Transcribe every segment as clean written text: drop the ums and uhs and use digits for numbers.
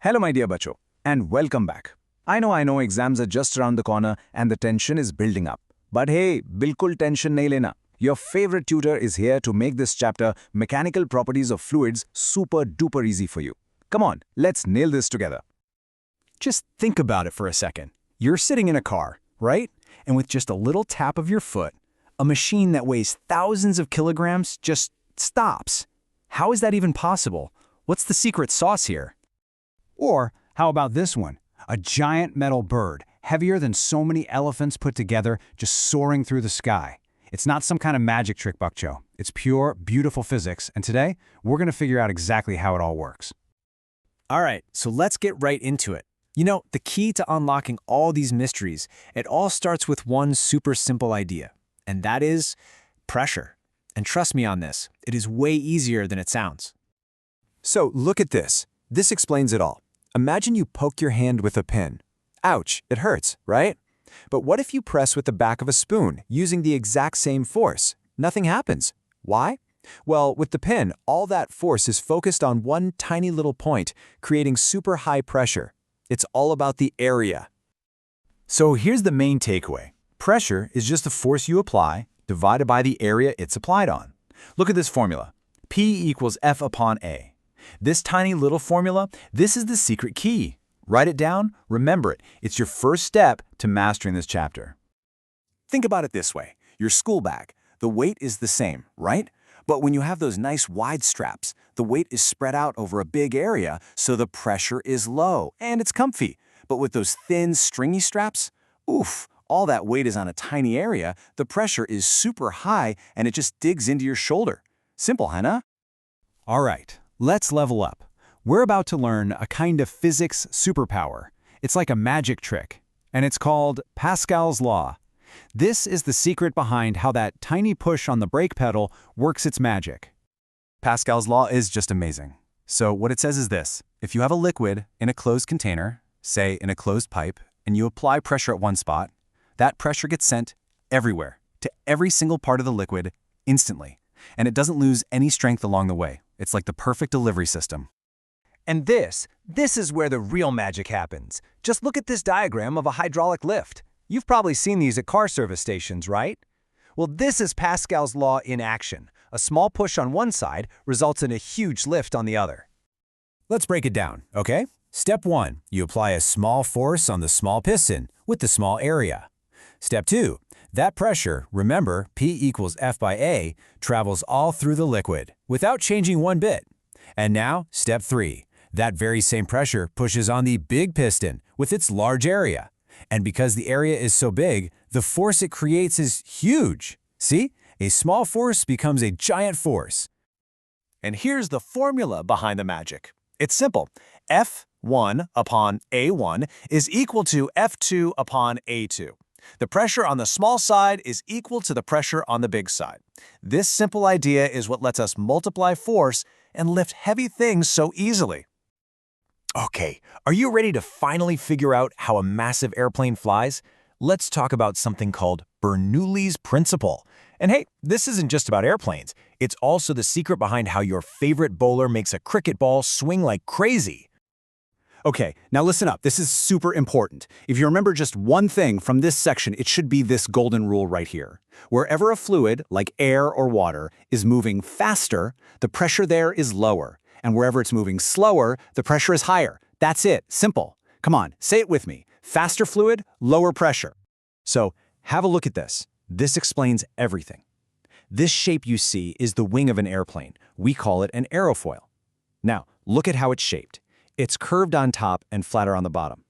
Hello my dear bacho, and welcome back. I know exams are just around the corner and the tension is building up. But hey, bilkul tension nahi lena. Your favorite tutor is here to make this chapter Mechanical Properties of Fluids super duper easy for you. Come on, let's nail this together. Just think about it for a second. You're sitting in a car, right? And with just a little tap of your foot, a machine that weighs thousands of kilograms just stops. How is that even possible? What's the secret sauce here? Or how about this one? A giant metal bird, heavier than so many elephants put together, just soaring through the sky. It's not some kind of magic trick, Bakcho. It's pure, beautiful physics, and today, we're going to figure out exactly how it all works. All right, so let's get right into it. You know, the key to unlocking all these mysteries, it all starts with one super simple idea, and that is pressure. And trust me on this, it is way easier than it sounds. So look at this. This explains it all. Imagine you poke your hand with a pin. Ouch, it hurts, right? But what if you press with the back of a spoon using the exact same force? Nothing happens. Why? Well, with the pin, all that force is focused on one tiny little point, creating super high pressure. It's all about the area. So here's the main takeaway. Pressure is just the force you apply divided by the area it's applied on. Look at this formula. P equals F upon A. This tiny little formula, this is the secret key. Write it down, remember it. It's your first step to mastering this chapter. Think about it this way. Your school bag, the weight is the same, right? But when you have those nice wide straps, the weight is spread out over a big area, so the pressure is low and it's comfy. But with those thin, stringy straps, oof, all that weight is on a tiny area, the pressure is super high and it just digs into your shoulder. Simple, huh? All right, let's level up. We're about to learn a kind of physics superpower. It's like a magic trick, and it's called Pascal's law. This is the secret behind how that tiny push on the brake pedal works its magic. Pascal's law is just amazing. So what it says is this. If you have a liquid in a closed container, say in a closed pipe, and you apply pressure at one spot, that pressure gets sent everywhere, to every single part of the liquid, instantly. And it doesn't lose any strength along the way. It's like the perfect delivery system. And this is where the real magic happens. Just look at this diagram of a hydraulic lift. You've probably seen these at car service stations, right? Well, this is Pascal's law in action. A small push on one side results in a huge lift on the other. Let's break it down, okay? Step 1, you apply a small force on the small piston with the small area. Step 2, that pressure, remember, P equals F by A, travels all through the liquid without changing one bit. And now, step 3, that very same pressure pushes on the big piston with its large area. And because the area is so big, the force it creates is huge. See? A small force becomes a giant force. And here's the formula behind the magic. It's simple. F1 upon A1 is equal to F2 upon A2. The pressure on the small side is equal to the pressure on the big side. This simple idea is what lets us multiply force and lift heavy things so easily. Okay, are you ready to finally figure out how a massive airplane flies? Let's talk about something called Bernoulli's principle. And hey, this isn't just about airplanes. It's also the secret behind how your favorite bowler makes a cricket ball swing like crazy. Okay, now listen up. This is super important. If you remember just one thing from this section, it should be this golden rule right here. Wherever a fluid, like air or water, is moving faster, the pressure there is lower. And wherever it's moving slower, the pressure is higher. That's it. Simple. Come on, say it with me. Faster fluid, lower pressure. So, have a look at this. This explains everything. This shape you see is the wing of an airplane. We call it an aerofoil. Now, look at how it's shaped. It's curved on top and flatter on the bottom.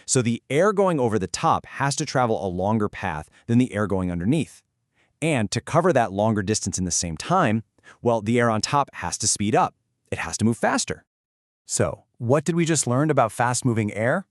So the air going over the top has to travel a longer path than the air going underneath. And to cover that longer distance in the same time, well, the air on top has to speed up. It has to move faster. So, what did we just learn about fast-moving air?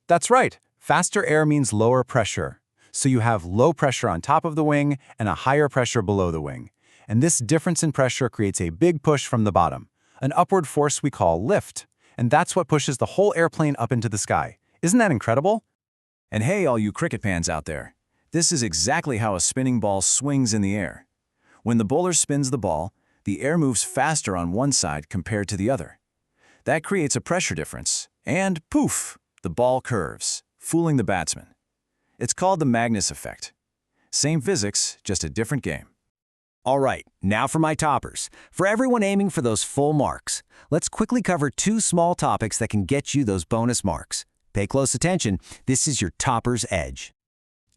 That's right. Faster air means lower pressure. So you have low pressure on top of the wing and a higher pressure below the wing. And this difference in pressure creates a big push from the bottom, an upward force we call lift. And that's what pushes the whole airplane up into the sky. Isn't that incredible? And hey, all you cricket fans out there, this is exactly how a spinning ball swings in the air. When the bowler spins the ball, the air moves faster on one side compared to the other. That creates a pressure difference, And poof, the ball curves, fooling the batsman. It's called the Magnus Effect. Same physics, just a different game. All right, now for my toppers. For everyone aiming for those full marks, let's quickly cover two small topics that can get you those bonus marks. Pay close attention. This is your topper's edge.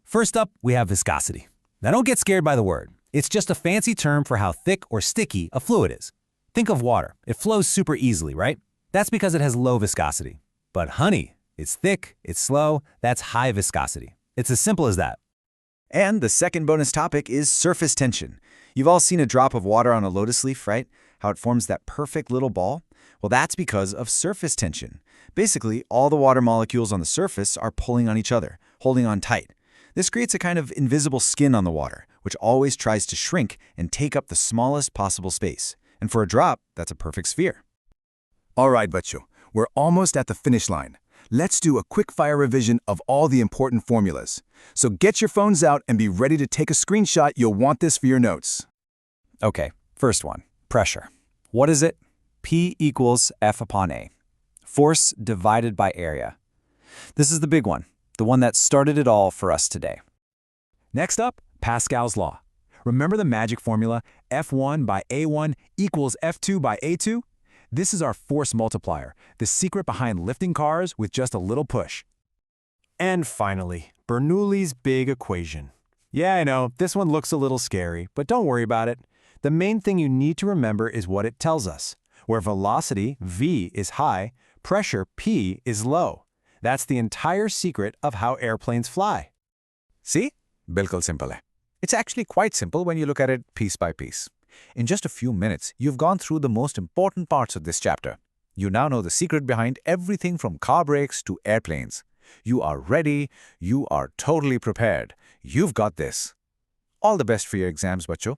First up, we have viscosity. Now don't get scared by the word. It's just a fancy term for how thick or sticky a fluid is. Think of water. It flows super easily, right? That's because it has low viscosity. But honey, it's thick, it's slow, that's high viscosity. It's as simple as that. And the second bonus topic is surface tension. You've all seen a drop of water on a lotus leaf, right? How it forms that perfect little ball? Well, that's because of surface tension. Basically, all the water molecules on the surface are pulling on each other, holding on tight. This creates a kind of invisible skin on the water, which always tries to shrink and take up the smallest possible space. And for a drop, that's a perfect sphere. All right, Bacho, we're almost at the finish line. Let's do a quick-fire revision of all the important formulas. So get your phones out and be ready to take a screenshot. You'll want this for your notes. Okay, first one, pressure. What is it? P equals F upon A. Force divided by area. This is the big one, the one that started it all for us today. Next up, Pascal's law. Remember the magic formula, F1 by A1 equals F2 by A2? This is our force multiplier, the secret behind lifting cars with just a little push. And finally, Bernoulli's big equation. Yeah, I know, this one looks a little scary, but don't worry about it. The main thing you need to remember is what it tells us. Where velocity, v, is high, pressure, p, is low. That's the entire secret of how airplanes fly. See? Bilkul simple hai. It's actually quite simple when you look at it piece by piece. In just a few minutes, you've gone through the most important parts of this chapter. You now know the secret behind everything from car brakes to airplanes. You are ready. You are totally prepared. You've got this. All the best for your exams, bacho.